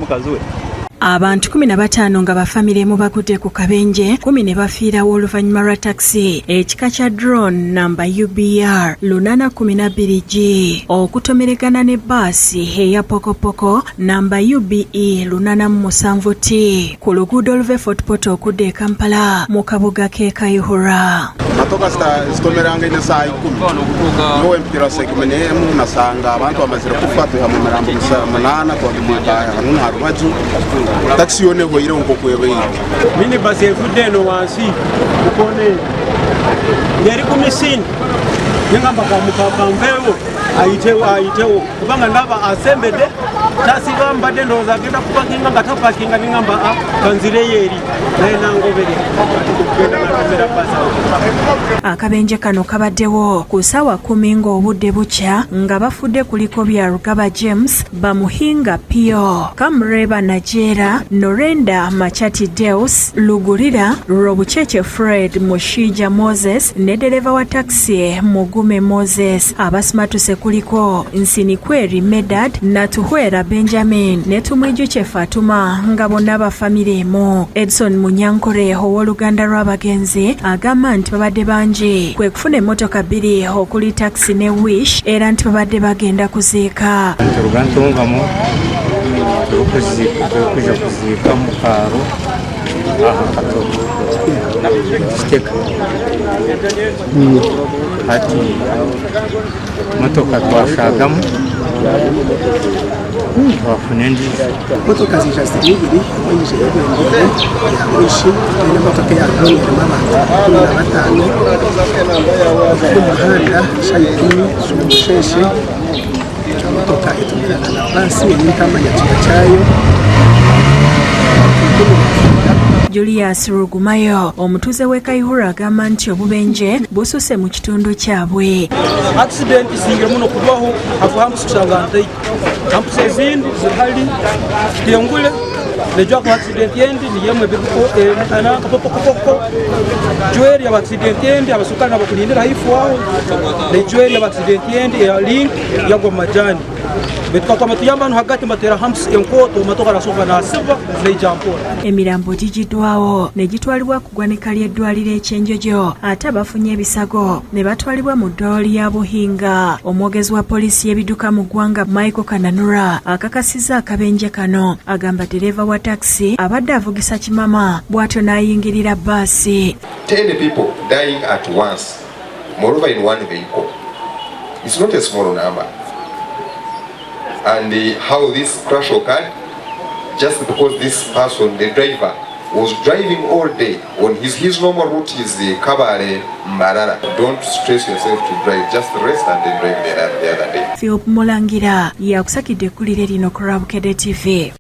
mukazi we. Abantu 15 nga bafamile mu bagudde ku kabenje 10 ne bafiirawo oluvannyuma lwa taxi ekika kya drone namba UBR 812G okutomeregana ne baasi eya pokopoko namba UBE 807T ku luguudo oluva Fort Portal okudda e Kampala mu kabuga k'e Kayihura. Matoka zitomeranga ine saa 10 niwe mpira segmene emu nasanga abantu bamazire kufa tuha mu mirambo 8 twagimwaka hanu harumaju taxi yone hoire nko kwebe mini basi efude no wansi ukone yari kumisini ngamba kampewo ayitewo kubanga ndaba asembede tasibamba dendo zakenda kupakinga ngatapakinga ningamba kanzire yeri naina ngobere kugenda kamera pasa. Akabenje kano kabaddewo ku ssaawa 10 ng'obudde bukya nga bafudde kuliko bya Rugaba James Bamuhinga Pio Kamreba Najera Norenda Machati Deus Lugulira Robucheche Fred Mushija Moses ne dereva wa taxi Mugume Moses abasimatuse kuliko Nsinikweri Medad Natuhwera Benjamin ne Tumwijuche Fatuma nga bonna bafamile emu. Edson Munyankore ow'oluganda lw'abagenzi agamba nti babadde bangi kwe kufuna emmotoka 2 okuli taxi ne Wish era nti babadde bagenda kuziika. Turugantungamo tukuja kuziika mu kaaro kiteka ati motoka twashagamu wafune ndiza motoka zishasirigiri oyije yegwengere yawishi ene motoka ya drone abantu 15 umuhanda shayikini sumusheshe motoka itumirana na basi y'intambanya cyayo. Julius Rugumayo omutuze w'e Kayihura agamba nti obubenje bususe mu kitundu kyabwe. Accident isingira muno kubaho avuhamu kusangante campus ezindi zihali tiyangule nejwa ku accident yendi ni yemwe bikuko ana kapopoko jweri ya accident yendi abasukana abakulindira hifu wao ne jweri ya accident yendi ya link yagwa majani betukakwa matuyamba no hagati matera hamsi enkoto matoka rasofa na silva ne jampo. Emirambo gijidwawo ne gitwalibwa ku ggwanika ly'eddwaliro ekyenjojo ate bafunye ebisago ne batwalibwa mu ddwaliro lya Buhinga. Omwogezi wa poliisi y'ebidduka mu ggwanga Michael Kananura akakasizza akabenje kano agamba dereva wa taxi abadde avugisa kimama bw'atyo n'ayingirira bbaasi. 10 people dying at once, moreover in one vehicle. It's not a small number. And how this crash occurred, just because this person, the driver, was driving all day on his normal route is Kabale Mbarara. Don't stress yourself to drive, just rest and then drive the other day. Philip Mulangira yakusakidde kulire lino ku Rabukedde TV.